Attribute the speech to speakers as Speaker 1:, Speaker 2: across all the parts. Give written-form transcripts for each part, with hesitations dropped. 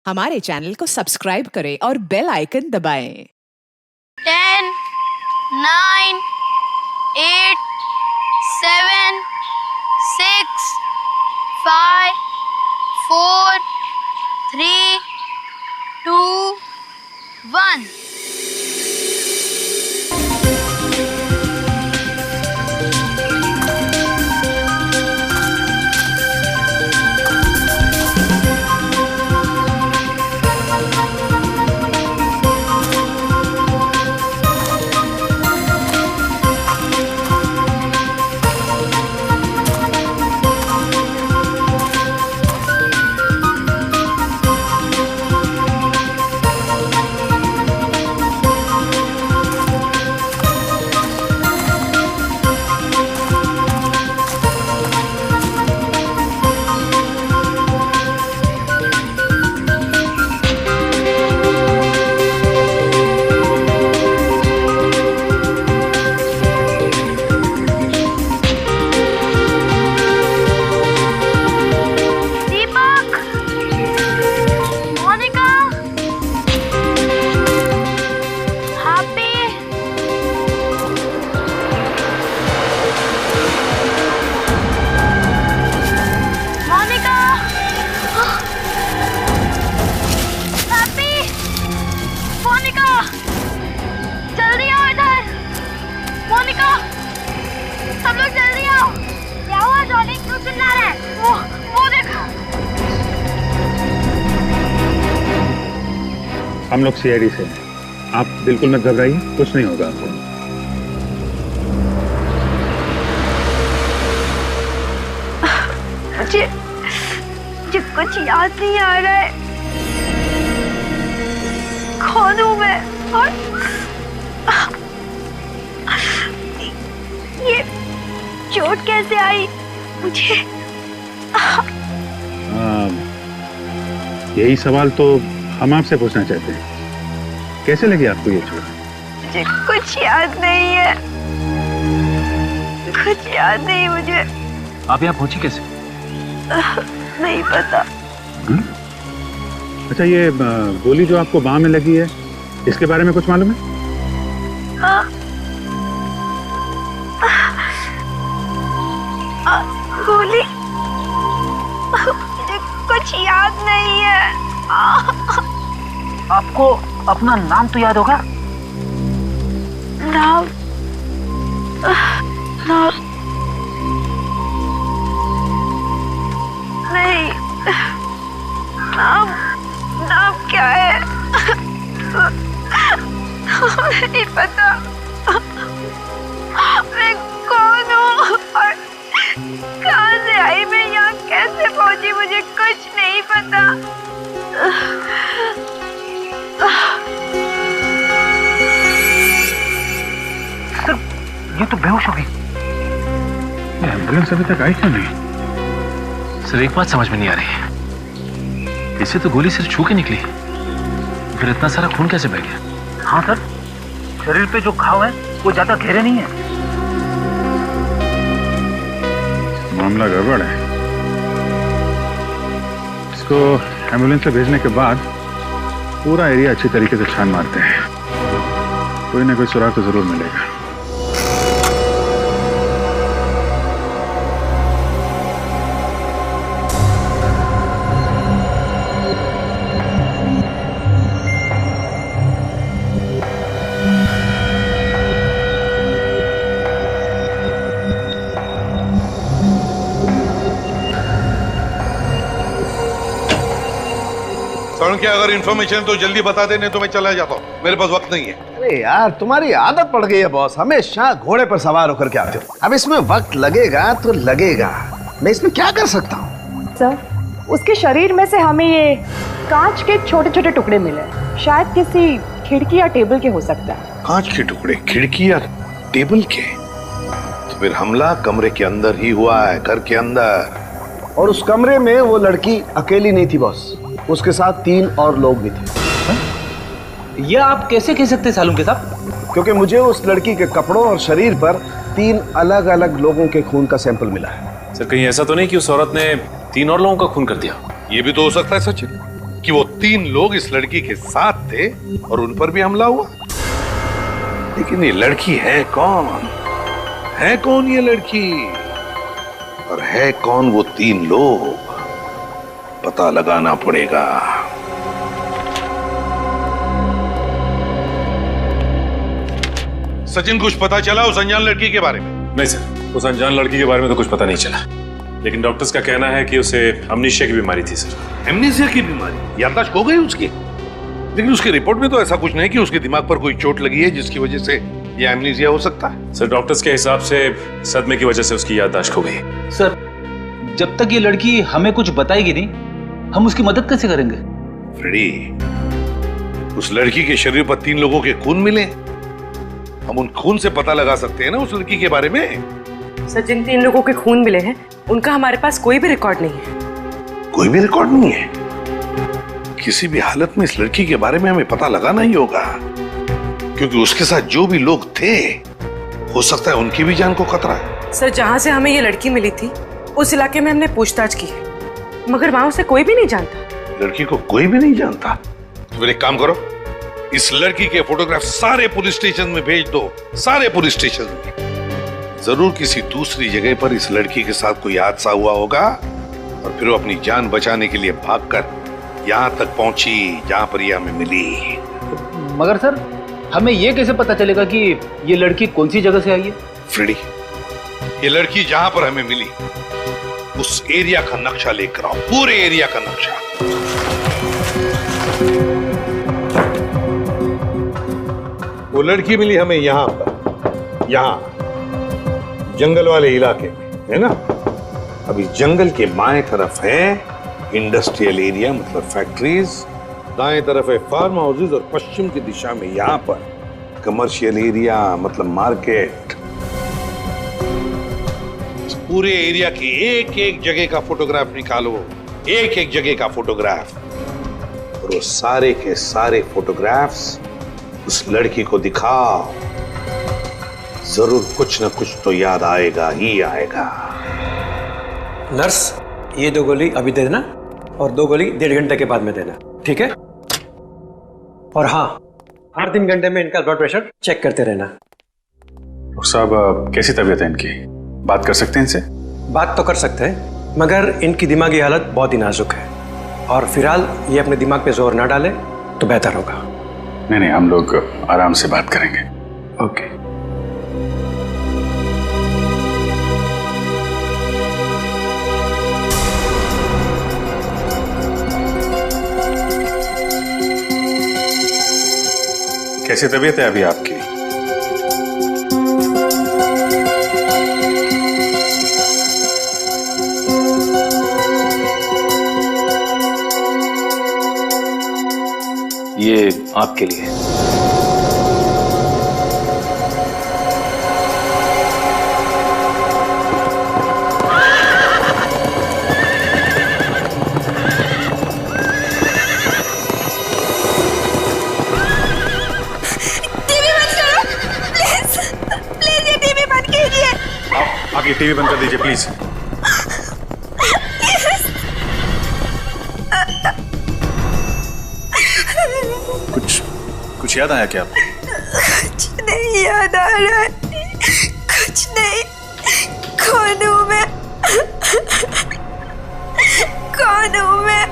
Speaker 1: हमारे चैनल को सब्सक्राइब करें और बेल आइकन दबाएं।
Speaker 2: 10, 9, 8, 7, 6, 5, 4, 3, 2, 1. सब लोग जल्दी आओ। क्या हुआ जॉनी, क्यों चिल्ला रहे हैं? वो देखो।
Speaker 3: हम लोग सीआईडी से हैं। आप बिल्कुल मत घबराइए, कुछ नहीं होगा आपको।
Speaker 2: मुझे कुछ याद नहीं आ रहा है। कौन हूँ मैं और ये चोट कैसे आई मुझे?
Speaker 3: यही सवाल तो हम आपसे पूछना चाहते हैं। कैसे लगी आपको ये चोट?
Speaker 2: मुझे कुछ याद नहीं है, कुछ याद नहीं मुझे।
Speaker 4: आप यहाँ पहुंची कैसे?
Speaker 2: नहीं पता।
Speaker 3: अच्छा, ये गोली जो आपको बाह में लगी है, इसके बारे में कुछ मालूम है?
Speaker 2: गोली? मुझे कुछ याद नहीं है।
Speaker 4: आपको अपना नाम तो याद होगा?
Speaker 2: नाम नहीं। नाम क्या है? नहीं पता। मैं कौन हूँ और कहाँ से आई? मैं यहाँ कैसे पहुंची? मुझे कुछ नहीं पता।
Speaker 4: सर, ये तो बेहोश हो गई।
Speaker 3: एम्बुलेंस अभी तक आई क्यों नहीं?
Speaker 4: सर, एक बात समझ में नहीं आ रही। इसे तो गोली सिर्फ छू के निकली, फिर इतना सारा खून कैसे बह गया? हाँ सर, शरीर पे जो घाव है वो ज्यादा गहरे नहीं है।
Speaker 3: मामला गड़बड़ है। इसको एम्बुलेंस से भेजने के बाद पूरा एरिया अच्छी तरीके से छान मारते हैं। कोई ना कोई सुराग तो जरूर मिलेगा।
Speaker 5: क्या अगर इन्फॉर्मेशन तो जल्दी बता दे, नहीं तो मैं चला जाता हूँ, मेरे पास वक्त नहीं है।
Speaker 6: अरे यार, तुम्हारी आदत पड़ गई है बॉस, हमेशा घोड़े पर सवार होकर के आते हो। अब इसमें वक्त लगेगा तो लगेगा, मैं इसमें क्या कर सकता हूँ?
Speaker 7: सर, उसके शरीर में से हमें ये कांच के छोटे छोटे टुकड़े मिले, शायद किसी खिड़की या टेबल के हो सकता है।
Speaker 5: कांच के टुकड़े, खिड़की या टेबल के? तो फिर हमला कमरे के अंदर ही हुआ है, घर के अंदर।
Speaker 6: और उस कमरे में वो लड़की अकेली नहीं थी बॉस, उसके साथ 3 और लोग भी थे।
Speaker 4: ये आप कैसे कह सकते सालुंके साहब?
Speaker 6: क्योंकि मुझे उस लड़की के कपड़ों और शरीर पर 3 अलग अलग लोगों के खून का सैंपल मिला है।
Speaker 8: सर, कहीं ऐसा तो नहीं कि उस औरत ने 3 और लोगों का खून कर दिया?
Speaker 5: ये भी तो हो सकता है सचिन। कि वो 3 लोग इस लड़की के साथ थे और उन पर भी हमला हुआ। लेकिन ये लड़की है कौन? है कौन ये लड़की? और है कौन वो 3 लोग? पता लगाना पड़ेगा। सचिन, कुछ पता चला उस अनजान लड़की के बारे में?
Speaker 8: नहीं सर, उस अनजान लड़की के बारे में तो कुछ पता नहीं चला, लेकिन डॉक्टर्स का कहना है कि उसे अमनीशिया की बीमारी थी सर।
Speaker 5: एमनीशिया की बीमारी? याददाश्त खो गई उसकी? लेकिन उसकी रिपोर्ट में तो ऐसा कुछ नहीं कि उसके दिमाग पर कोई चोट लगी है जिसकी वजह से ये एमनीशिया हो सकता है।
Speaker 8: सर, डॉक्टर्स के हिसाब से सदमे की वजह से उसकी याददाश्त खो गई।
Speaker 4: सर, जब तक ये लड़की हमें कुछ बताएगी नहीं, हम उसकी मदद कैसे करेंगे?
Speaker 5: फ्रेडी, उस लड़की के शरीर पर 3 लोगों के खून मिले। हम उन खून से पता लगा सकते हैं ना उस लड़की के बारे में।
Speaker 9: सर, जिन 3 लोगों के खून मिले हैं उनका हमारे पास कोई भी रिकॉर्ड नहीं है।
Speaker 5: कोई भी रिकॉर्ड नहीं है? किसी भी हालत में इस लड़की के बारे में हमें पता लगाना ही होगा, क्योंकि उसके साथ जो भी लोग थे हो सकता है उनकी भी जान को खतरा है।
Speaker 9: सर, जहां से हमें ये लड़की मिली थी उस इलाके में हमने पूछताछ की है, मगर वहां उसे कोई भी नहीं जानता।
Speaker 5: लड़की को कोई भी नहीं जानता? तो फिर एक काम करो, इस लड़की के फोटोग्राफ सारे पुलिस स्टेशन में भेज दो, सारे पुलिस स्टेशन में। जरूर किसी दूसरी जगह पर इस लड़की के साथ कोई हादसा हुआ होगा और फिर वो अपनी जान बचाने के लिए भागकर यहाँ तक पहुंची जहां पर ये हमें मिली।
Speaker 4: मगर सर, हमें ये कैसे पता चलेगा कि ये लड़की कौन सी जगह से आई है?
Speaker 5: फ्रेडी, ये लड़की जहां पर हमें मिली उस एरिया का नक्शा लेकर आओ, पूरे एरिया का नक्शा। वो लड़की मिली हमें यहां पर, यहां जंगल वाले इलाके में, है ना? अभी जंगल के बाएं तरफ है इंडस्ट्रियल एरिया, मतलब फैक्ट्रीज, दाएं तरफ है फार्म हाउसेज और पश्चिम की दिशा में यहां पर कमर्शियल एरिया, मतलब मार्केट। इस पूरे एरिया की एक एक जगह का फोटोग्राफ निकालो, एक एक जगह का फोटोग्राफ, और वो सारे के सारे फोटोग्राफ्स उस लड़की को दिखाओ। जरूर कुछ ना कुछ तो याद आएगा ही आएगा।
Speaker 10: नर्स, ये 2 गोली अभी दे देना और 2 गोली 1.5 घंटे के बाद में देना, ठीक है? और हाँ, हर 3 घंटे में इनका ब्लड प्रेशर चेक करते रहना।
Speaker 8: डॉक्टर साहब, कैसी तबीयत है इनकी? बात कर सकते हैं इनसे?
Speaker 10: बात तो कर सकते हैं, मगर इनकी दिमागी हालत बहुत ही नाजुक है और फिलहाल ये अपने दिमाग पे जोर ना डाले तो बेहतर होगा।
Speaker 8: नहीं, हम लोग आराम से बात करेंगे।
Speaker 10: ओके।
Speaker 8: कैसी तबीयत है अभी आपकी?
Speaker 4: ये आपके लिए।
Speaker 8: आप ये टीवी बंद कर दीजिए प्लीज। कुछ याद आया क्या आपको?
Speaker 2: कुछ नहीं याद आ रहा है, कुछ नहीं। कौन हूँ मैं? कौन हूँ मैं?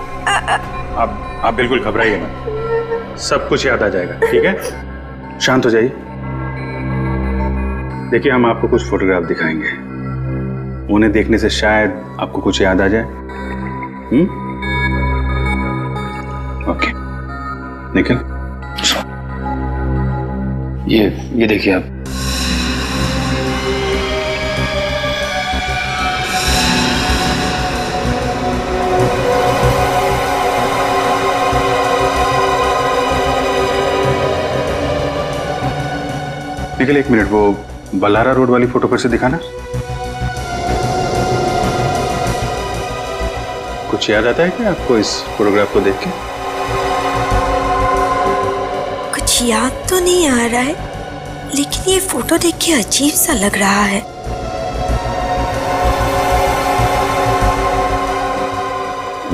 Speaker 8: आप बिल्कुल घबराइए मत, सब कुछ याद आ जाएगा, ठीक है? शांत हो जाइए। देखिए, हम आपको कुछ फोटोग्राफ दिखाएंगे, उन्हें देखने से शायद आपको कुछ याद आ जाए। ओके, निखिल,
Speaker 4: ये देखिए आप।
Speaker 8: निखिल, 1 मिनट, वो बल्हारा रोड वाली फोटो पर से दिखाना। कुछ याद आता है क्या आपको इस फोटोग्राफ को देख के?
Speaker 2: कुछ याद तो नहीं आ रहा है, लेकिन ये फोटो देख के अजीब सा लग रहा है।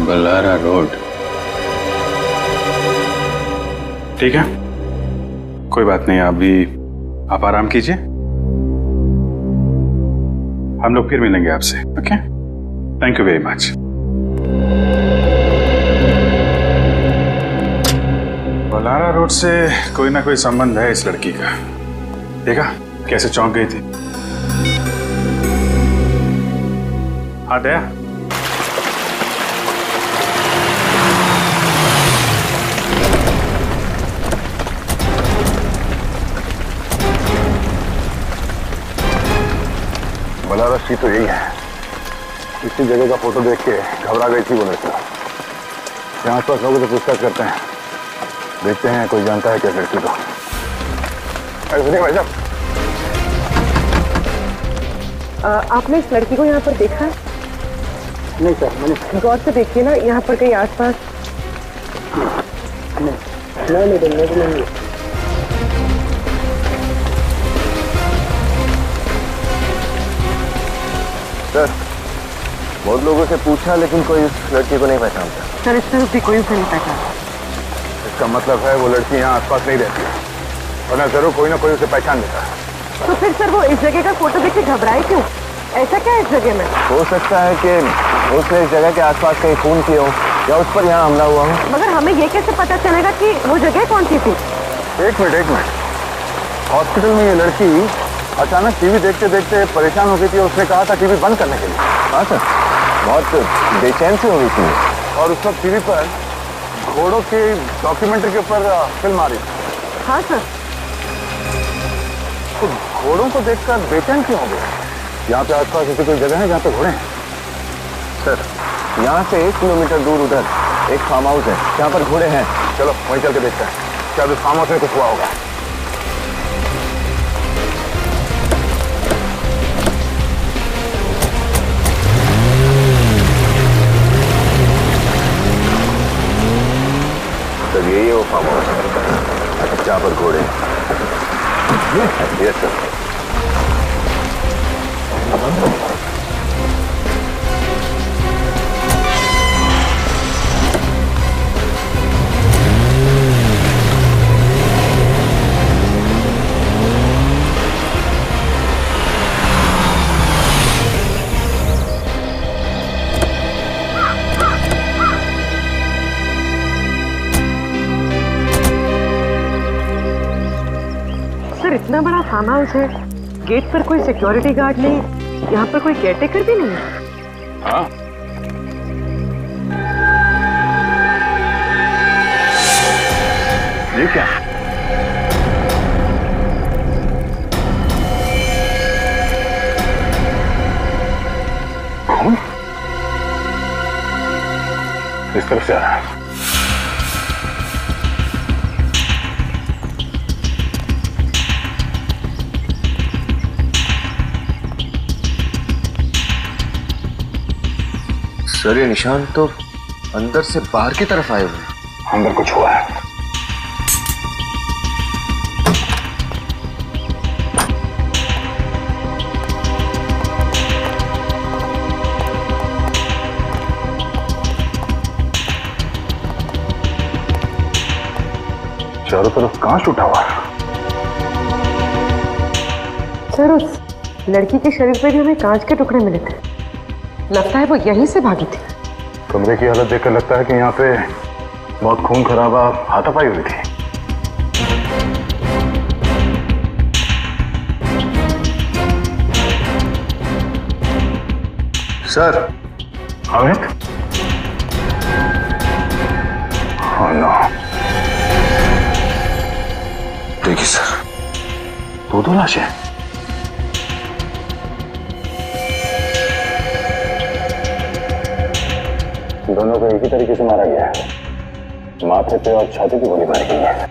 Speaker 8: बल्हारा रोड,
Speaker 3: ठीक है, कोई बात नहीं, अभी आप आराम कीजिए, हम लोग फिर मिलेंगे आपसे। Okay, thank you very much. Balara road से कोई ना कोई संबंध है इस लड़की का। देखा कैसे चौंक गई थी। हाँ दया,
Speaker 11: बलारा सी तो यही है। इसी जगह का फोटो देख के घबरा गई थी वो लड़का। यहाँ आसपास लोगों से पूछताछ करते हैं, देखते हैं कोई जानता है क्या लड़की को। सुनिए भाई साहब,
Speaker 7: आपने इस लड़की को यहाँ पर देखा है?
Speaker 11: नहीं सर, मैंने
Speaker 7: गौर से देखिए ना, यहाँ पर कहीं आसपास। नहीं।
Speaker 11: सर, बहुत लोगों से पूछा लेकिन कोई इस लड़की को नहीं पहचानता।
Speaker 7: सर, इस तरफ भी कोई उसे नहीं पहचानता।
Speaker 11: इसका मतलब है वो लड़की यहाँ आसपास नहीं रहती, वरना जरूर कोई ना कोई उसे पहचान लेता है।
Speaker 7: तो फिर सर वो इस जगह का फोटो देख के घबराए क्यों? ऐसा क्या है इस जगह में?
Speaker 11: हो सकता है कि उसने इस जगह के आसपास कहीं खून किया हो या उस पर यहाँ हमला हुआ हो।
Speaker 7: मगर हमें ये कैसे पता चलेगा कि वो जगह कौन सी थी?
Speaker 11: एक मिनट। हॉस्पिटल में ये लड़की अचानक टीवी देखते देखते परेशान हो गई थी। उसने कहा था टीवी बंद करने के लिए। हाँ सर, बहुत बेचैन सी हो गई थी और उस वक्त टीवी पर घोड़ों की डॉक्यूमेंट्री के ऊपर फिल्म आ रही थी।
Speaker 7: हाँ सर।
Speaker 11: तो घोड़ों को देखकर बेचैन क्यों हो गए? यहाँ पे आसपास ऐसी कोई जगह है जहाँ पे घोड़े हैं? सर, यहाँ से 1 किलोमीटर दूर उधर एक फार्म हाउस है जहाँ पर घोड़े हैं। चलो वहीं चल के देखते हैं, क्या उस फार्म हाउस में कुछ हुआ होगा। सर, यही है वो फार्म हाउस जहाँ पर घोड़े हैं। Yes sir.
Speaker 7: सर, इतना बड़ा फार्म हाउस है, गेट पर कोई सिक्योरिटी गार्ड नहीं, यहाँ पर कोई केयरटेकर भी नहीं है।
Speaker 3: हाँ, ये क्या? कौन इस तरफ से आ रहा है?
Speaker 11: सर, ये निशान तो अंदर से बाहर की तरफ आए हुए हैं।
Speaker 3: अंदर कुछ हुआ है।
Speaker 11: चारों तरफ कांच टूटा हुआ है।
Speaker 7: सर, उस लड़की के शरीर पे भी हमें कांच के टुकड़े मिले थे। लगता है वो यहीं से भागी थी।
Speaker 11: कमरे की हालत देखकर लगता है कि यहाँ पे बहुत खून खराबा हाथापाई हुई थी। सर,
Speaker 3: अमित?
Speaker 11: हाँ नो। देखिए सर,
Speaker 3: दो लाशें।
Speaker 11: दोनों को एक ही तरीके से मारा गया है, माथे पे और छाती पे गोली मारी गई है।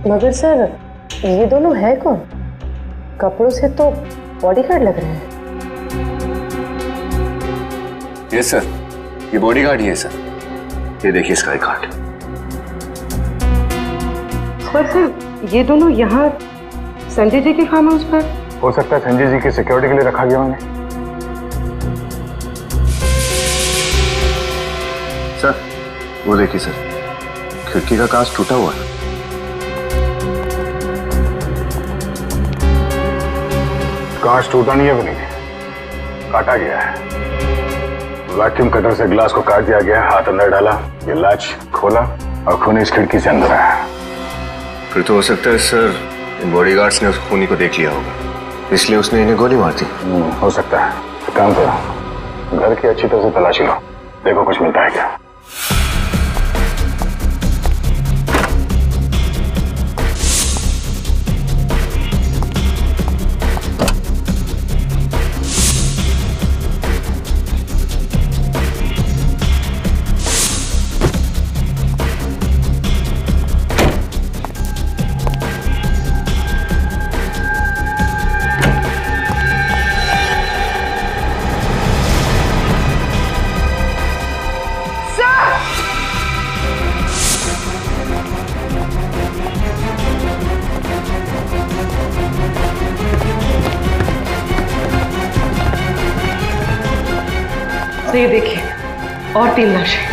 Speaker 7: मगर सर, ये दोनों है कौन? कपड़ों से तो बॉडीगार्ड लग रहे हैं।
Speaker 11: यस सर, ये बॉडीगार्ड ही है सर। ये देखिए इसका आई कार्ड।
Speaker 7: पर सर, ये दोनों यहाँ संजय जी के फार्म हाउस पर?
Speaker 11: हो सकता है संजय जी की सिक्योरिटी के लिए रखा गया उन्हें। सर, वो देखिए सर, खिड़की का कांच टूटा हुआ है।
Speaker 3: कांच टूटा नहीं है भी नहीं, काटा गया है। वैक्यूम कटर से ग्लास को काट दिया गया, हाथ अंदर डाला, ये लैच खोला और खूनी इस खिड़की से अंदर आया।
Speaker 11: फिर तो हो सकता है सर इन बॉडीगार्ड्स ने उस खूनी को देख लिया होगा, इसलिए उसने इन्हें गोली मार दी।
Speaker 3: हो सकता है। तो काम करो, घर की अच्छी तरह से तलाशी लो, देखो कुछ मिलता है क्या।
Speaker 9: तो ये देखिए, और 3 लाशें।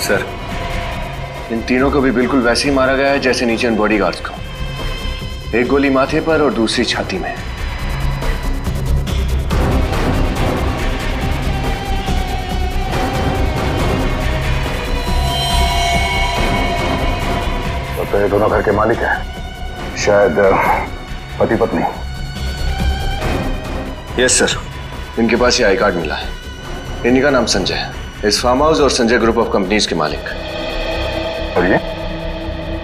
Speaker 11: सर इन तीनों को भी बिल्कुल वैसे ही मारा गया है जैसे नीचे इन बॉडीगार्ड्स को। एक गोली माथे पर और दूसरी छाती में।
Speaker 3: तो ये दोनों घर के मालिक हैं, शायद पति पत्नी।
Speaker 11: यस सर, इनके पास ये आई कार्ड मिला है। इन्हीं का नाम संजय है, इस फार्म हाउस और संजय ग्रुप ऑफ कंपनीज के मालिक।
Speaker 3: और ये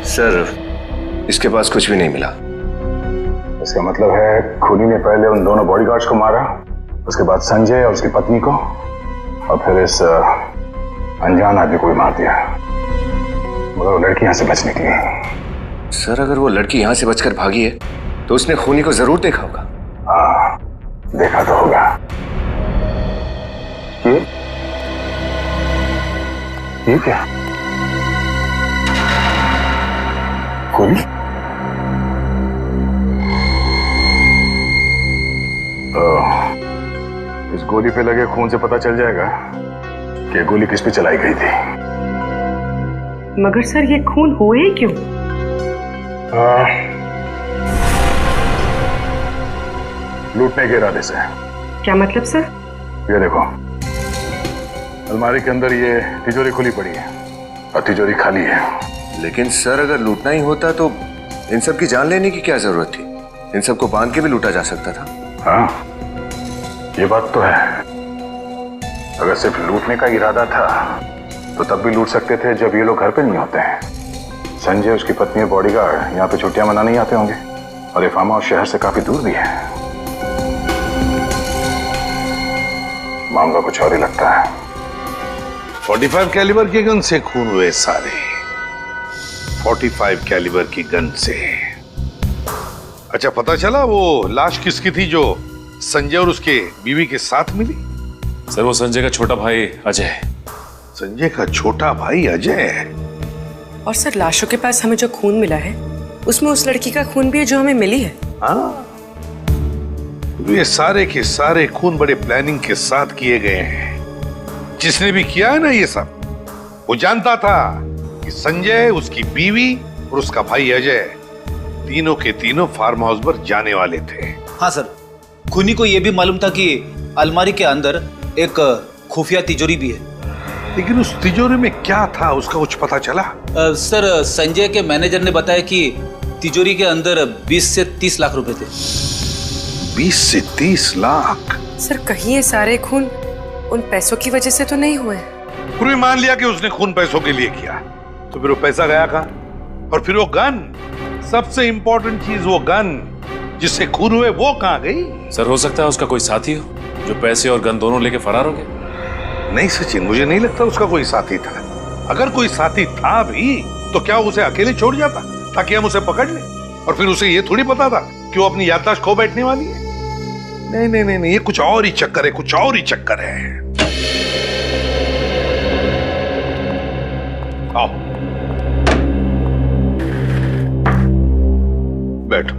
Speaker 11: सर इसके पास कुछ भी नहीं मिला।
Speaker 3: इसका मतलब है खूनी ने पहले उन दोनों बॉडीगार्ड्स को मारा, उसके बाद संजय और उसकी पत्नी को, और फिर इस अनजान आदमी को भी मार दिया। मगर वो लड़की यहां से बच निकली।
Speaker 11: सर अगर वो लड़की यहां से बचकर भागी है तो उसने खूनी को जरूर देखा होगा।
Speaker 3: हाँ, देखा तो होगा। ये क्या? खूनी? इस गोली पे लगे खून से पता चल जाएगा कि गोली किस पे चलाई गई थी।
Speaker 9: मगर सर ये खून हुए ही क्यों?
Speaker 3: लूटने के इरादे से।
Speaker 9: क्या मतलब सर?
Speaker 3: ये देखो, अलमारी के अंदर ये तिजोरी खुली पड़ी है और तिजोरी खाली है।
Speaker 11: लेकिन सर अगर लूटना ही होता तो इन सब की जान लेने की क्या जरूरत थी? इन सबको बांध के भी लूटा जा सकता था।
Speaker 3: हाँ, ये बात तो है। अगर सिर्फ लूटने का इरादा था तो तब भी लूट सकते थे जब ये लोग घर पे नहीं होते हैं। संजय, उसकी पत्नी और बॉडीगार्ड यहाँ पे छुट्टियां मनाने आते होंगे, और ये फार्म हाउस शहर से काफी दूर भी है। मामला कुछ और ही लगता है।
Speaker 5: 45 कैलिबर के गन से खून हुए सारे। 45 कैलिबर की गन से। अच्छा, पता चला वो लाश किसकी थी जो संजय और उसके बीवी के साथ मिली?
Speaker 8: सर वो संजय का छोटा भाई अजय है।
Speaker 5: संजय का छोटा भाई अजय?
Speaker 9: और सर लाशों के पास हमें जो खून मिला है उसमें उस लड़की का खून भी है जो हमें मिली है।
Speaker 5: हाँ, ये सारे के सारे खून बड़े प्लानिंग के साथ किए गए हैं। जिसने भी किया है ना ये सब, वो जानता था कि संजय, उसकी बीवी और उसका भाई अजय तीनों के तीनों फार्म हाउस पर जाने वाले थे।
Speaker 12: हाँ सर, खूनी को यह भी मालूम था कि अलमारी के अंदर एक खुफिया तिजोरी भी है।
Speaker 5: लेकिन उस तिजोरी में क्या था उसका कुछ पता चला?
Speaker 12: सर संजय के मैनेजर ने बताया कि तिजोरी के अंदर 20 से 30 लाख रुपए थे।
Speaker 5: 20 से 30 लाख?
Speaker 9: सर कहीं ये सारे खून उन पैसों की वजह से तो नहीं हुए?
Speaker 5: पूरी मान लिया कि उसने खून पैसों के लिए किया, तो फिर वो पैसा गया कहाँ? और फिर वो गन, सबसे इंपॉर्टेंट चीज, वो गन जिससे खून हुए, वो कहाँ गई?
Speaker 8: सर हो सकता है उसका कोई साथी हो जो पैसे और गन दोनों लेके फरार हो गया।
Speaker 5: नहीं सचिन, मुझे नहीं लगता उसका कोई साथी था। अगर कोई साथी था भी तो क्या उसे अकेले छोड़ जाता ताकि हम उसे पकड़ लें? और फिर उसे ये थोड़ी पता था कि वो अपनी याददाश्त खो बैठने वाली है। नहीं नहीं नहीं नहीं, ये कुछ और ही चक्कर है, कुछ और ही चक्कर है। आओ बैठो।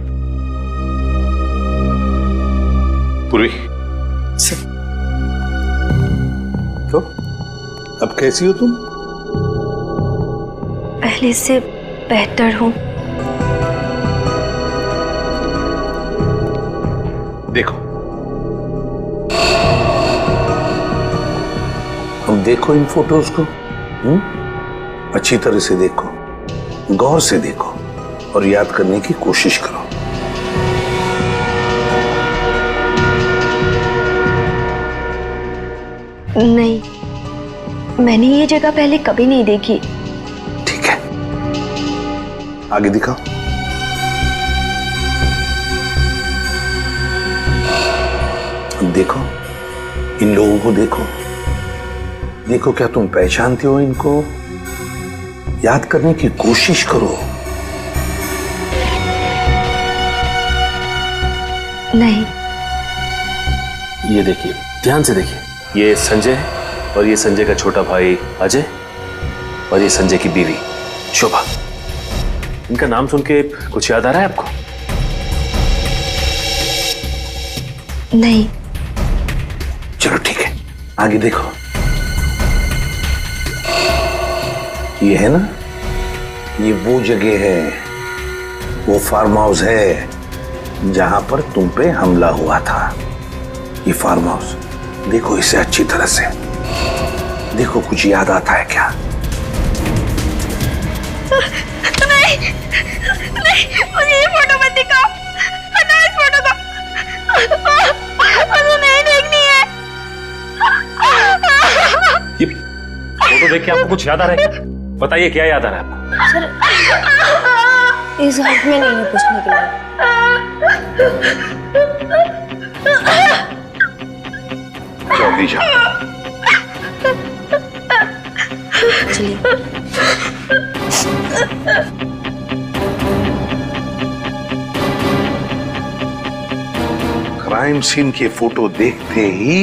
Speaker 5: पूर्वी
Speaker 9: सर
Speaker 5: तो अब कैसी हो तुम?
Speaker 2: पहले से बेहतर हूँ।
Speaker 5: देखो, अब देखो इन फोटोज को। अच्छी तरह से देखो, गौर से देखो और याद करने की कोशिश करो।
Speaker 2: नहीं, मैंने ये जगह पहले कभी नहीं देखी।
Speaker 5: ठीक है, आगे दिखाओ। देखो, इन लोगों को देखो। देखो, क्या तुम पहचानते हो इनको? याद करने की कोशिश करो।
Speaker 2: नहीं।
Speaker 4: ये देखिए, ध्यान से देखिए। ये संजय है और ये संजय का छोटा भाई अजय और ये संजय की बीवी शोभा। इनका नाम सुन के कुछ याद आ रहा है आपको?
Speaker 2: नहीं।
Speaker 5: चलो ठीक है, आगे देखो। ये है ना, ये वो जगह है, वो फार्म हाउस है जहां पर तुम पे हमला हुआ था। ये फार्म हाउस देखो इसे अच्छी तरह से। देखो, कुछ याद आता है क्या?
Speaker 2: नहीं, नहीं, मुझे ये फोटो मत दिखाओ। हटाओ इस फोटो को। मुझे नहीं देखनी है।
Speaker 4: ये फोटो देख के आपको कुछ याद आ रहा है? बताइए, क्या याद आ रहा है आपको?
Speaker 2: सर, इस हाथ में नहीं है पूछने के लिए।
Speaker 5: जल्दी जा।
Speaker 2: चलिए।
Speaker 5: क्राइम सीन के फोटो देखते ही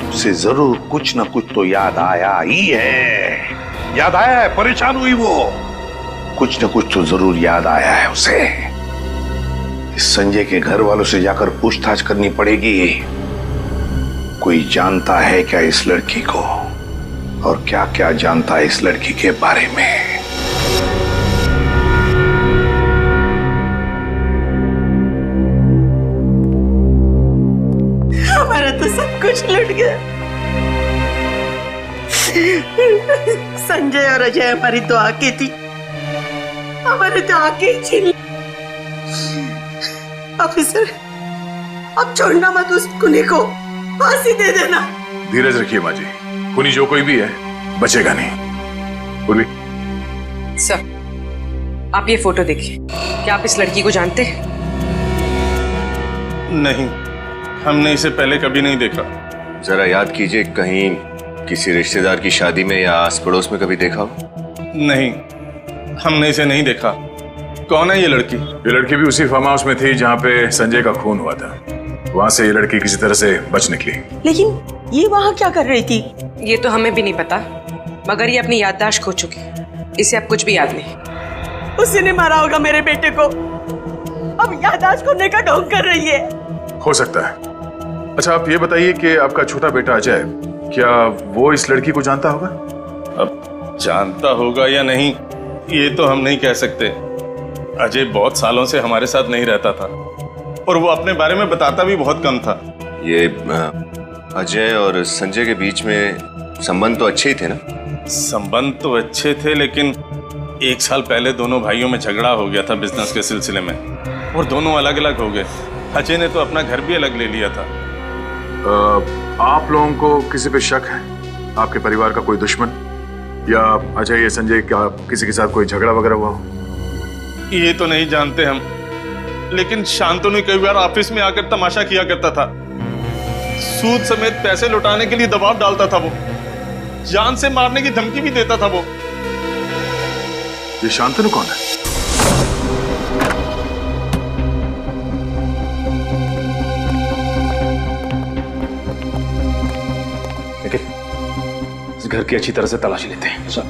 Speaker 5: उसे जरूर कुछ ना कुछ तो याद आया ही है। याद आया है, परेशान हुई वो। कुछ ना कुछ तो जरूर याद आया है उसे। इस संजय के घर वालों से जाकर पूछताछ करनी पड़ेगी। कोई जानता है क्या इस लड़की को, और क्या क्या जानता है इस लड़की के बारे में।
Speaker 9: हमारा तो सब कुछ लुट गया। संजय और अजय हमारी तो आंखें थी, हमारे तो आंखें छीन। ऑफिसर, अब छोड़ना मत उस कुनी को, फांसी दे देना।
Speaker 3: धीरज रखिए माँ जी, कुनी जो कोई भी है बचेगा नहीं। पूर्वी,
Speaker 9: सर, आप ये फोटो देखिए। क्या आप इस लड़की को जानते हैं?
Speaker 13: नहीं, हमने इसे पहले कभी नहीं देखा।
Speaker 11: जरा याद कीजिए, कहीं किसी रिश्तेदार की शादी में या आस पड़ोस में कभी देखा हो?
Speaker 13: नहीं, हमने इसे नहीं देखा। कौन है ये लड़की?
Speaker 3: ये लड़की भी उसी फार्म हाउस में थी जहाँ पे संजय का खून हुआ था। वहां से ये लड़की किसी तरह से बच निकली।
Speaker 9: लेकिन ये वहां क्या कर रही थी? ये तो हमें भी नहीं पता, मगर ये अपनी याददाश्त खो चुकी है। इसे अब कुछ भी याद नहीं। उसी ने मारा होगा मेरे बेटे को, अब याददाश्त खोने का ढोंग कर रही है।
Speaker 3: हो सकता है। अच्छा, आप ये बताइए कि आपका छोटा बेटा अजय, क्या वो इस लड़की को जानता होगा?
Speaker 13: अब जानता होगा या नहीं, ये तो हम नहीं कह सकते। अजय बहुत सालों से हमारे साथ नहीं रहता था और वो अपने बारे में बताता भी बहुत कम था।
Speaker 11: ये अजय और संजय के बीच में संबंध तो अच्छे ही थे ना?
Speaker 13: संबंध तो अच्छे थे, लेकिन 1 साल पहले दोनों भाइयों में झगड़ा हो गया था बिजनेस के सिलसिले में, और दोनों अलग अलग हो गए। अजय ने तो अपना घर भी अलग ले लिया था।
Speaker 3: आप लोगों को किसी पे शक है? आपके परिवार का कोई दुश्मन, या अजय या संजय का किसी के साथ कोई झगड़ा वगैरह हुआ हो?
Speaker 13: ये तो नहीं जानते हम, लेकिन शांतनु कई बार ऑफिस में आकर तमाशा किया करता था। सूद समेत पैसे लौटाने के लिए दबाव डालता था वो, जान से मारने की धमकी भी देता था वो।
Speaker 3: ये शांतनु कौन है?
Speaker 4: इस घर की अच्छी तरह से तलाशी लेते हैं। सर,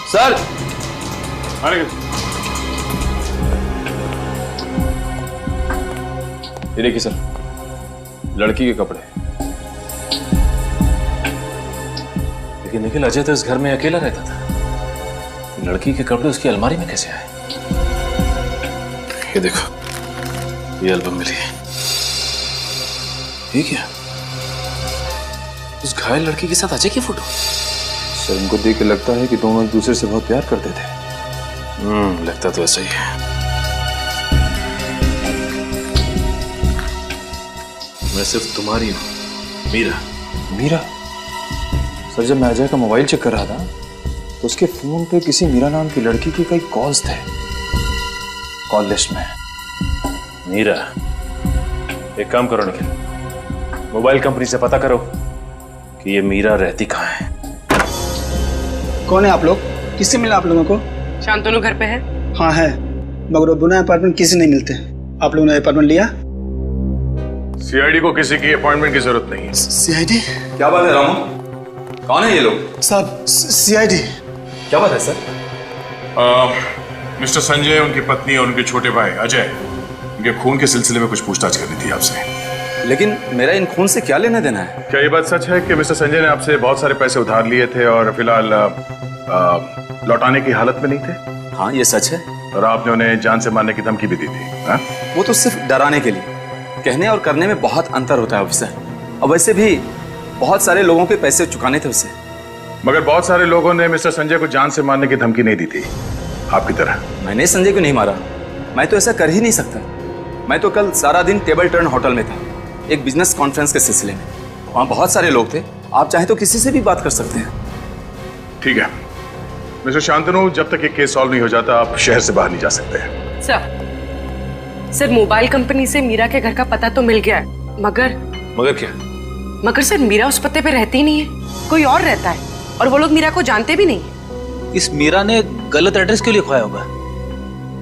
Speaker 12: सर
Speaker 8: ये देखिए सर, लड़की के कपड़े। लेकिन निखिल, अजय तो इस घर में अकेला रहता था, तो लड़की के कपड़े उसकी अलमारी में कैसे आए? ये देखो, ये एल्बम मिली है। ये क्या? उस घायल लड़की के साथ अजय की फोटो?
Speaker 11: सर इनको देख के लगता है कि दोनों एक दूसरे से बहुत प्यार करते थे।
Speaker 8: लगता तो ऐसा ही है। मैं सिर्फ तुम्हारी हूं, मीरा।
Speaker 11: मीरा? सर जब मैं अजय का मोबाइल चेक कर रहा था तो उसके फोन पे किसी मीरा नाम की लड़की के कई कॉल्स थे कॉल लिस्ट में।
Speaker 8: मीरा, एक काम करो निखिल, मोबाइल कंपनी से पता करो कि ये मीरा रहती कहाँ है।
Speaker 14: कौन है आप लोग? किससे मिला आप लोगों को?
Speaker 9: शांतनु घर पे है?
Speaker 14: हाँ है, मगर वो बुना अपार्टमेंट किसी नहीं मिलते। आप लोगों ने अपार्टमेंट लिया?
Speaker 3: सीआईडी को किसी की अपॉइंटमेंट की जरूरत नहीं है।
Speaker 14: सीआईडी?
Speaker 12: क्या बात है रामू, कौन है ये लोग?
Speaker 14: साहब सीआईडी।
Speaker 12: क्या बात है सर?
Speaker 3: मिस्टर संजय, उनकी पत्नी और उनके छोटे भाई अजय, उनके खून के सिलसिले में कुछ पूछताछ करनी थी आपसे।
Speaker 12: लेकिन मेरा इन खून से क्या लेना देना है?
Speaker 3: क्या ये बात सच है कि मिस्टर संजय ने आपसे बहुत सारे पैसे उधार लिए थे और फिलहाल लौटाने की हालत में नहीं थे?
Speaker 12: हाँ ये सच है।
Speaker 3: और आपने उन्हें जान से मारने की धमकी भी दी थी? हा?
Speaker 12: वो तो सिर्फ डराने के लिए, कहने और करने में बहुत अंतर होता है ऑफिसर। और वैसे भी बहुत सारे लोगों के पैसे चुकाने थे उसे।
Speaker 3: मगर बहुत सारे लोगों ने मिस्टर संजय को जान से मारने की धमकी नहीं दी थी आपकी तरह।
Speaker 12: मैंने संजय को नहीं मारा, मैं तो ऐसा कर ही नहीं सकता। मैं तो कल सारा दिन टेबल टर्न होटल में था, एक बिजनेस कॉन्फ्रेंस के सिलसिले में। वहाँ बहुत सारे लोग थे, आप चाहे तो किसी से भी बात कर सकते हैं।
Speaker 3: ठीक है मिस्टर शांतनु, जब तक ये केस सॉल्व नहीं हो जाता आप शहर से बाहर नहीं जा सकते हैं।
Speaker 9: सर मोबाइल कंपनी से मीरा के घर का पता तो मिल गया है, मगर
Speaker 8: क्या?
Speaker 9: मगर सर मीरा उस पते पे रहती नहीं है, कोई और रहता है, और वो लोग मीरा को जानते भी नहीं।
Speaker 12: इस मीरा ने गलत एड्रेस क्यों लिखवाया होगा?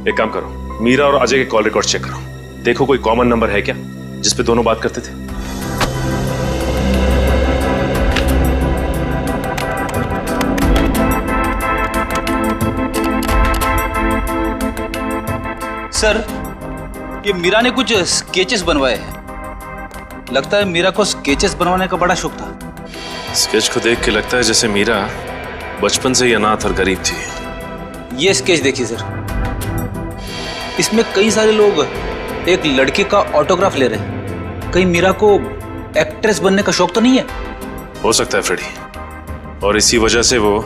Speaker 8: एक काम करो, मीरा और अजय के कॉल रिकॉर्ड चेक करो, देखो कोई कॉमन नंबर है क्या जिसपे दोनों बात करते थे।
Speaker 12: सर ये मीरा ने कुछ स्केचेस बनवाए हैं, लगता है मीरा को स्केचेस बनवाने का बड़ा शौक था।
Speaker 8: स्केच को देख के लगता है जैसे मीरा बचपन से ही अनाथ और गरीब थी।
Speaker 12: ये स्केच देखिए सर, इसमें कई सारे लोग एक लड़की का ऑटोग्राफ ले रहे हैं। कहीं मीरा को एक्ट्रेस बनने का शौक तो नहीं है?
Speaker 8: हो सकता है फ्रेडी, और इसी वजह से वो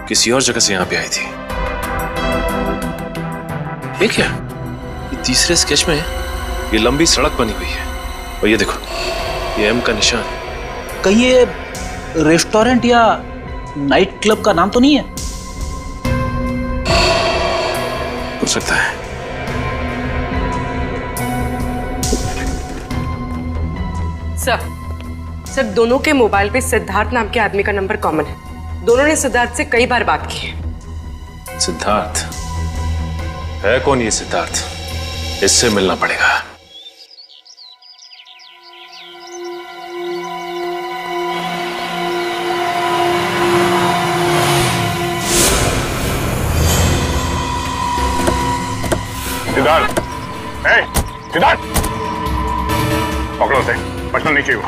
Speaker 8: किसी और जगह से यहाँ पे आई थी। ये क्या? ये तीसरे स्केच में ये लंबी सड़क बनी हुई है, और ये देखो ये एम का निशान।
Speaker 12: कहीं ये रेस्टोरेंट या नाइट क्लब का नाम तो नहीं है?
Speaker 8: हो सकता है।
Speaker 9: सर दोनों के मोबाइल पे सिद्धार्थ नाम के आदमी का नंबर कॉमन है। दोनों ने सिद्धार्थ से कई बार बात की है।
Speaker 8: सिद्धार्थ है? कौन ये सिद्धार्थ? इससे मिलना पड़ेगा।
Speaker 3: सिद्धार्थ, सिद्धार्थ, पकड़ो उसे, बचना नहीं चाहिए।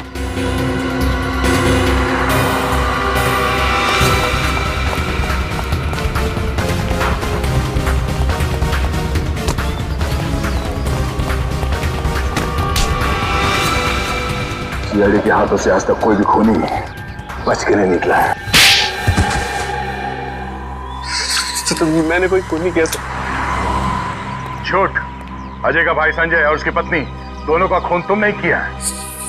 Speaker 3: सीआईडी के हाथों से आज तक कोई भी खूनी बच के नहीं निकला है।
Speaker 13: तो मैंने कोई खूनी कैसे?
Speaker 3: झूठ। अजय का भाई संजय और उसकी पत्नी दोनों का खून तुम नहीं किया है।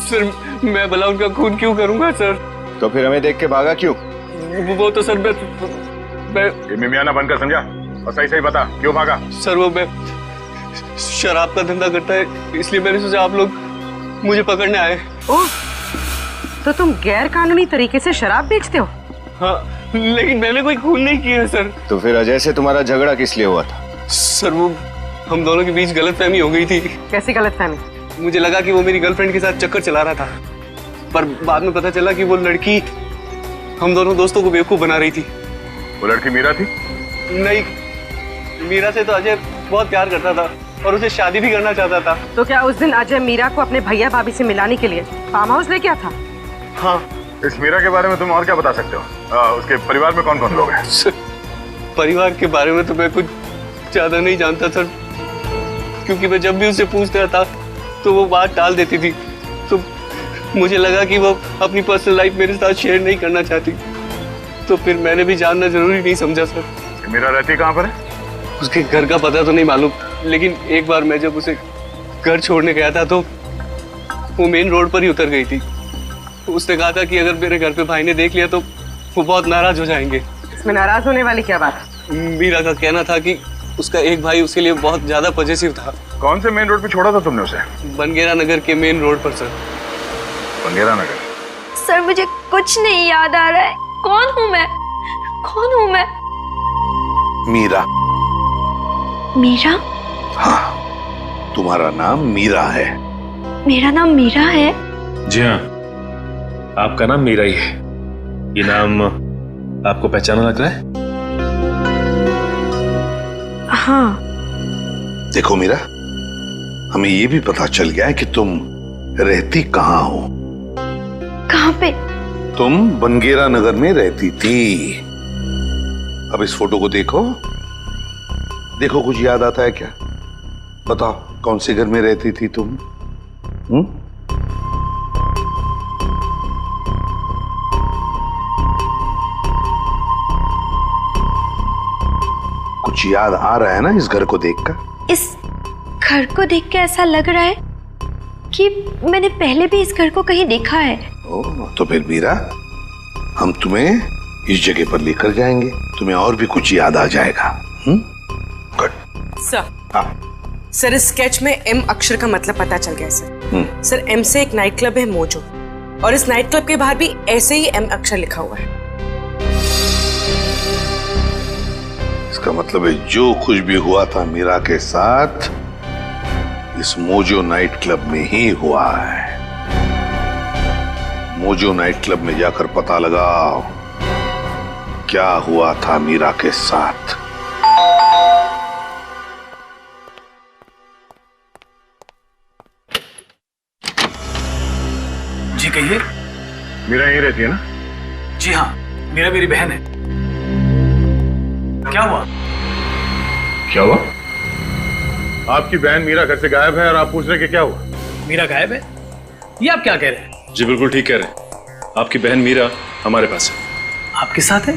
Speaker 13: सर मैं भला उनका खून क्यों करूंगा सर?
Speaker 11: तो फिर हमें देख के भागा क्यों?
Speaker 13: वो तो सर मैं
Speaker 3: मिमियाना बनकर समझा, और सही सही बता क्यों भागा?
Speaker 13: सर वो मैं शराब का धंधा करता है, इसलिए मैंने सोचा आप लोग मुझे पकड़ने आए।
Speaker 9: ओह, तो तुम गैर कानूनी तरीके से शराब बेचते हो?
Speaker 13: हाँ, लेकिन मैंने कोई खून नहीं किया है सर।
Speaker 11: तो फिर अजय से तुम्हारा झगड़ा किस लिए हुआ था?
Speaker 13: सर वो हम दोनों के बीच गलतफहमी हो गई थी।
Speaker 9: कैसी गलतफहमी?
Speaker 13: मुझे लगा कि वो मेरी गर्लफ्रेंड के साथ चक्कर चला रहा था, पर बाद में पता चला कि वो लड़की हम दोनों दोस्तों को बेवकूफ बना रही थी।
Speaker 3: वो लड़की मीरा थी?
Speaker 15: नहीं, मीरा से तो अजय बहुत प्यार करता था और उसे शादी भी करना चाहता था।
Speaker 9: तो क्या उस दिन अजय मीरा को अपने भैया भाभी से मिलाने के लिए फार्म हाउस लेके आया था?
Speaker 15: हाँ।
Speaker 3: इस मीरा के बारे में तुम और क्या बता सकते हो? उसके परिवार में कौन कौन लोग हैं?
Speaker 15: परिवार के बारे में तो मैं कुछ ज्यादा नहीं जानता सर, क्योंकि मैं जब भी उससे पूछता था तो वो बात टाल देती थी। तो मुझे लगा कि वो अपनी पर्सनल लाइफ मेरे साथ शेयर नहीं करना चाहती, तो फिर मैंने भी जानना जरूरी नहीं समझा सर।
Speaker 3: मीरा रहती कहाँ पर है?
Speaker 15: उसके घर का पता तो नहीं मालूम, लेकिन एक बार मैं जब उसे घर छोड़ने गया था तो वो मेन रोड पर ही उतर गई थी। उसने कहा था कि अगर मेरे घर पे भाई ने देख लिया तो वो बहुत नाराज हो जाएंगे।
Speaker 9: इसमें नाराज होने वाली क्या बात?
Speaker 15: मीरा का कहना था कि उसका एक भाई उसके लिए बहुत ज्यादा पॉजिटिव था।
Speaker 3: कौन से मेन रोड पे छोड़ा था तुमने उसे?
Speaker 15: बनगेरा नगर के मेन रोड पर सर।
Speaker 3: बनगेरा नगर?
Speaker 2: सर मुझे कुछ नहीं याद आ रहा है। कौन हूँ मैं? कौन हूँ मैं?
Speaker 5: मीरा।
Speaker 2: मीरा?
Speaker 5: हाँ, तुम्हारा नाम मीरा है।
Speaker 2: मेरा नाम मीरा है?
Speaker 8: जी हाँ, आपका नाम मीरा ही है। ये नाम आपको पहचाना लग रहा है?
Speaker 2: हाँ।
Speaker 5: देखो मीरा, हमें ये भी पता चल गया है कि तुम रहती कहाँ हो।
Speaker 2: कहाँ पे?
Speaker 5: तुम बनगेरा नगर में रहती थी। अब इस फोटो को देखो, देखो कुछ याद आता है क्या? बताओ कौन से घर में रहती थी तुम? कुछ याद आ रहा है ना इस घर को देखकर?
Speaker 2: इस घर को देख के ऐसा लग रहा है कि मैंने पहले भी इस घर को कहीं देखा है।
Speaker 5: तो फिर मीरा, हम तुम्हें इस जगह पर लेकर जाएंगे, तुम्हें और भी कुछ याद आ जाएगा। गुड।
Speaker 9: सर, सर इस स्केच में एम अक्षर का मतलब पता चल गया सर। सर एम से एक नाइट क्लब है मोजो, और इस नाइट क्लब के बाहर भी ऐसे ही एम अक्षर लिखा हुआ है।
Speaker 5: इसका मतलब है जो कुछ भी हुआ था मीरा के साथ इस मोजो नाइट क्लब में ही हुआ है। मोजो नाइट क्लब में जाकर पता लगाओ क्या हुआ था मीरा के साथ।
Speaker 4: जी कहिए।
Speaker 3: मीरा यहीं रहती है ना?
Speaker 4: जी हाँ, मीरा मेरी बहन है। क्या हुआ?
Speaker 3: क्या हुआ? आपकी बहन मीरा घर से गायब है और आप पूछ रहे कि क्या हुआ?
Speaker 4: मीरा गायब है? ये आप क्या कह रहे हैं?
Speaker 8: जी बिल्कुल ठीक कह रहे हैं। आपकी बहन मीरा हमारे पास है।
Speaker 4: आपके साथ है?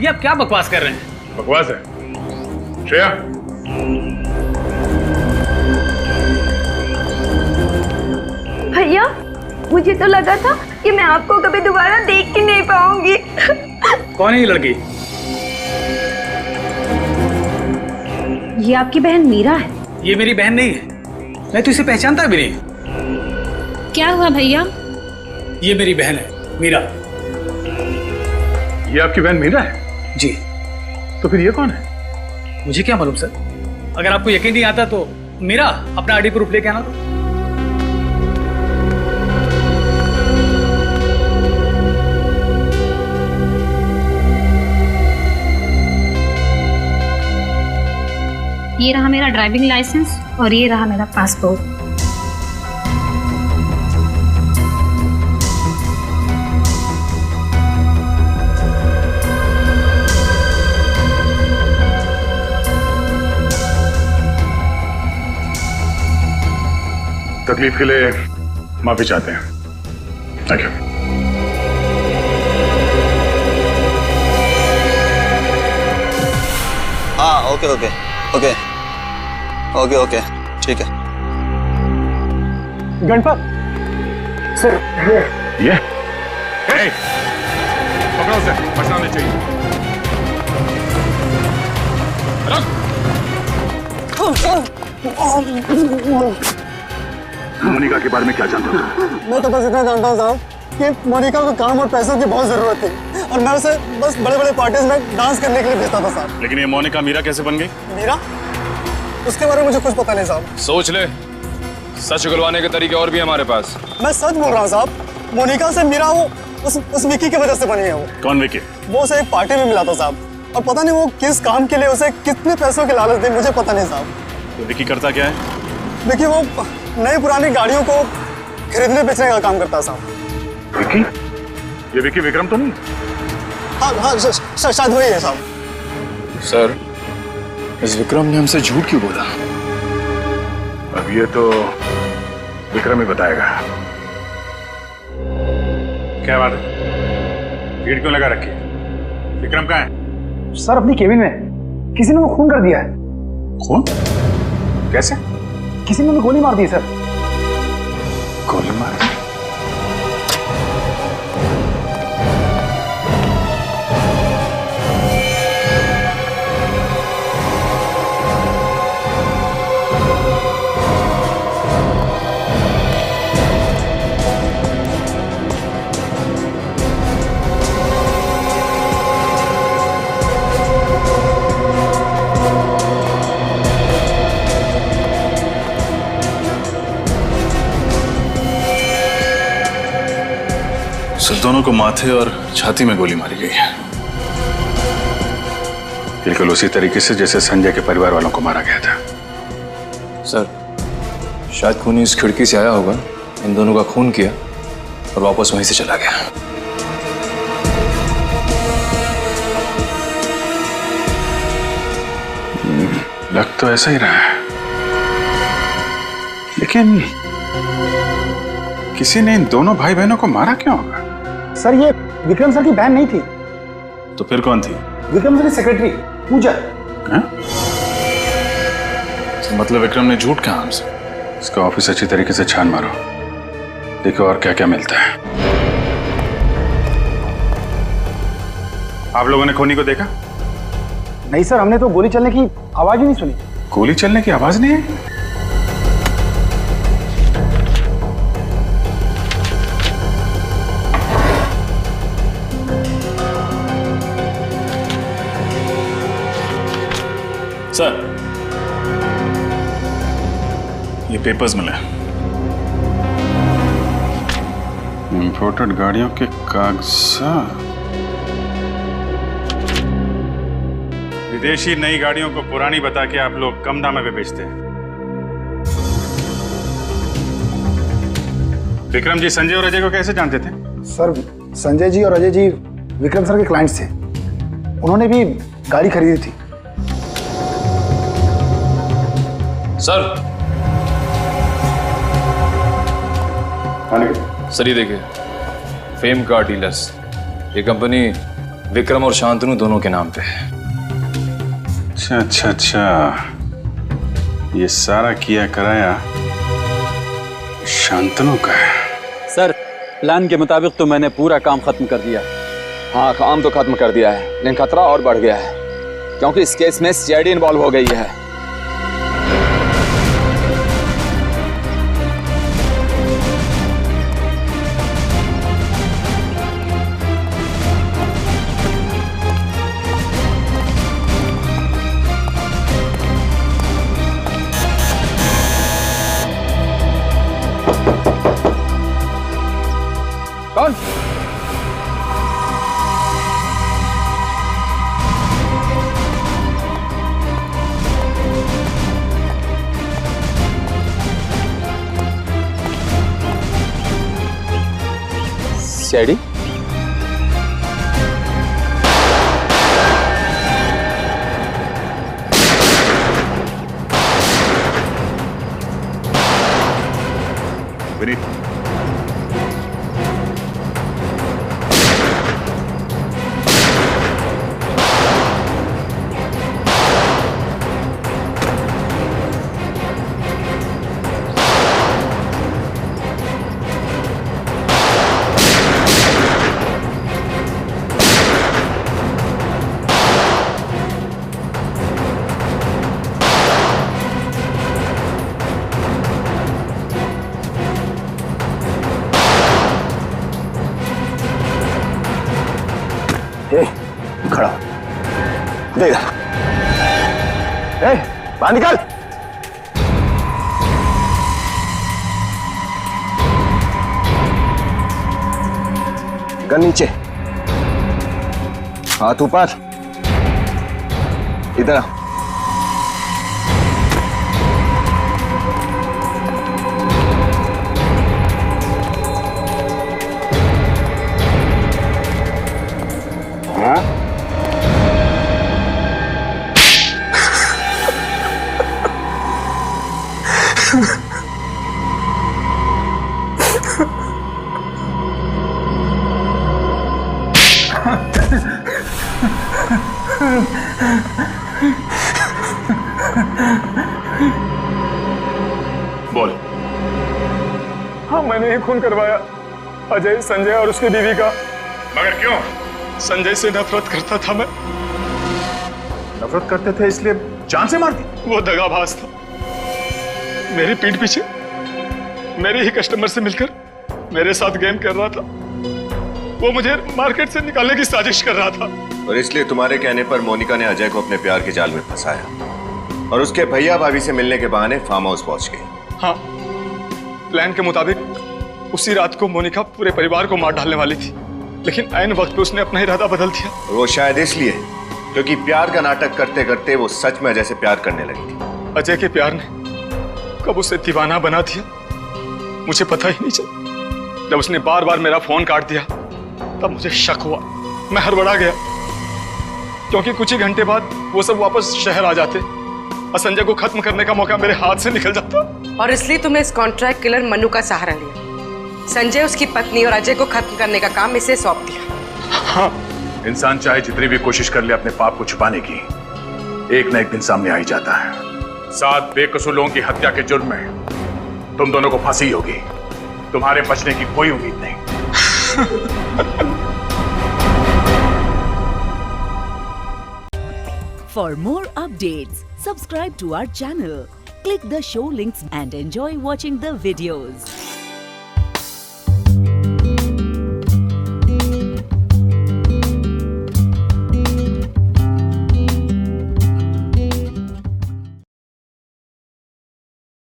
Speaker 4: ये आप क्या बकवास कर रहे हैं?
Speaker 3: बकवास है? श्रेया,
Speaker 2: भैया मुझे तो लगा था कि मैं आपको कभी दोबारा देख के नहीं पाऊंगी।
Speaker 4: कौन है ये लड़की?
Speaker 7: ये आपकी बहन मीरा है?
Speaker 4: ये मेरी बहन नहीं है, मैं तो इसे पहचानता भी नहीं।
Speaker 7: क्या हुआ भैया?
Speaker 4: ये मेरी बहन है मीरा।
Speaker 3: ये आपकी बहन मीरा है?
Speaker 4: जी।
Speaker 3: तो फिर ये कौन है?
Speaker 4: मुझे क्या मालूम सर, अगर आपको यकीन नहीं आता तो मीरा अपना आईडी प्रूफ लेके आना। तो
Speaker 7: ये रहा मेरा ड्राइविंग लाइसेंस और ये रहा मेरा पासपोर्ट।
Speaker 3: तकलीफ के लिए माफी चाहते हैं। Thank you.
Speaker 12: हाँ okay okay okay okay okay ठीक है।
Speaker 10: गणपत सर,
Speaker 3: ये पकड़ो उसे, बचना नहीं चाहिए। मोनिका के बारे में क्या जानते हो?
Speaker 14: मैं तो बस इतना जानता हूँ साहब कि मोनिका को काम और पैसों की बहुत जरूरत थी और मैं उसे बस बड़े बड़े पार्टीज में डांस करने के लिए भेजता था साहब।
Speaker 8: लेकिन ये मोनिका मीरा कैसे बन गई?
Speaker 14: मीरा? उसके बारे में मुझे कुछ पता नहीं साहब।
Speaker 11: सोच ले, सच उगलवाने के तरीके और भी हमारे पास।
Speaker 14: मैं सच बोल रहा हूँ साहब। मोनिका से मीरा वो उस विकी की वजह से बनी है। वो
Speaker 8: कौन विकी?
Speaker 14: वो उसे एक पार्टी में मिला था साहब। और पता नहीं वो किस काम के लिए उसे कितने पैसों की लालच दी, मुझे पता नहीं साहब।
Speaker 8: तो विकी करता क्या है?
Speaker 14: देखिए वो नई पुरानी गाड़ियों को खरीदने बेचने का काम करता है साहब।
Speaker 3: विकी? ये विकी विक्रम तो नहीं?
Speaker 14: हाँ शायद वही है साहब।
Speaker 12: सर, इस विक्रम ने हमसे झूठ क्यों बोला?
Speaker 3: अब ये तो विक्रम ही बताएगा। क्या बात है? भीड़ क्यों लगा रखी है? विक्रम कहाँ है?
Speaker 16: सर अपनी केबिन में किसी ने वो खून कर दिया है।
Speaker 3: खून? कैसे?
Speaker 16: किसी ने गोली मार दी सर।
Speaker 3: गोली मार दी? दोनों को माथे और छाती में गोली मारी गई है, बिल्कुल उसी तरीके से जैसे संजय के परिवार वालों को मारा गया था।
Speaker 12: सर, शायद खूनी इस खिड़की से आया होगा, इन दोनों का खून किया और वापस वहीं से चला गया।
Speaker 3: लग तो ऐसा ही रहा है, लेकिन किसी ने इन दोनों भाई बहनों को मारा क्यों होगा?
Speaker 16: सर ये विक्रम सर की बहन नहीं थी।
Speaker 3: तो फिर कौन थी?
Speaker 16: विक्रम सर की सेक्रेटरी पूजा।
Speaker 3: तो मतलब विक्रम ने झूठ कहा हमसे? इसका ऑफिस अच्छी तरीके से छान मारो, देखो और क्या क्या मिलता है। आप लोगों ने खूनी को देखा?
Speaker 16: नहीं सर, हमने तो गोली चलने की आवाज ही नहीं सुनी।
Speaker 3: गोली चलने की आवाज नहीं है?
Speaker 8: सर, ये पेपर्स मिले,
Speaker 3: इंपोर्टेड गाड़ियों के कागजात। विदेशी नई गाड़ियों को पुरानी बता के आप लोग कम दाम में बेचते हैं। विक्रम जी संजय और अजय को कैसे जानते थे?
Speaker 16: सर संजय जी और अजय जी विक्रम सर के क्लाइंट्स थे, उन्होंने भी गाड़ी खरीदी थी।
Speaker 12: सर ये देखिए, फेम कार डीलर्स, ये कंपनी विक्रम और शांतनु दोनों के नाम पे है।
Speaker 3: अच्छा, ये सारा किया कराया शांतनु का है।
Speaker 17: सर प्लान के मुताबिक तो मैंने पूरा काम खत्म कर दिया।
Speaker 12: हाँ, काम तो खत्म कर दिया है, लेकिन खतरा और बढ़ गया है क्योंकि इस केस में सीआईडी इन्वॉल्व हो गई है। कौन? सीआईडी?
Speaker 3: विनीत,
Speaker 6: खड़ा देख, बाहर निकल। गन नीचे, हाथ ऊपर,
Speaker 12: इधर आ।
Speaker 3: बोल।
Speaker 11: हाँ, मैंने ही खून करवाया अजय, संजय और उसकी बीवी का।
Speaker 3: मगर क्यों?
Speaker 11: संजय से नफरत करता था मैं।
Speaker 3: नफरत करते थे इसलिए जान से मार दी?
Speaker 11: वो दगाबाज था। मेरी पीठ पीछे मेरे ही कस्टमर से मिलकर मेरे साथ गेम कर रहा था। वो मुझे मार्केट से निकालने की साजिश कर रहा था।
Speaker 18: और इसलिए तुम्हारे कहने पर मोनिका ने अजय को अपने प्यार के जाल में फंसाया और उसके भैया भाभी से मिलने के बहाने फार्म हाउस पहुंच गई।
Speaker 11: हाँ, प्लान के मुताबिक उसी रात को मोनिका पूरे परिवार को मार डालने वाली थी, लेकिन ऐन वक्त पे उसने अपना इरादा बदल दिया।
Speaker 18: वो शायद इसलिए क्योंकि प्यार का नाटक करते करते वो सच में अजय से प्यार करने लगी थी।
Speaker 11: अजय के प्यार ने कब उसे दीवाना बना दिया मुझे पता ही नहीं चला। जब उसने बार बार मेरा फोन काट दिया तब मुझे शक हुआ। मैं हड़बड़ा गया क्योंकि कुछ ही घंटे बाद वो सब वापस शहर आ जाते और संजय को खत्म करने का मौका मेरे हाथ से निकल जाता।
Speaker 9: और इसलिए तुमने इस कॉन्ट्रैक्ट किलर मनु का सहारा लिया। संजय, उसकी पत्नी और अजय को खत्म करने का काम इसे सौंप दिया।
Speaker 3: हाँ, इंसान चाहे जितनी भी कोशिश कर ले अपने पाप को छुपाने की, एक न एक दिन सामने आ ही जाता है। 7 बेकसूर लोगों की हत्या के जुर्म में तुम दोनों को फांसी होगी। तुम्हारे बचने की कोई उम्मीद नहीं।
Speaker 19: For more updates, subscribe to our channel, click the show links and enjoy watching the videos.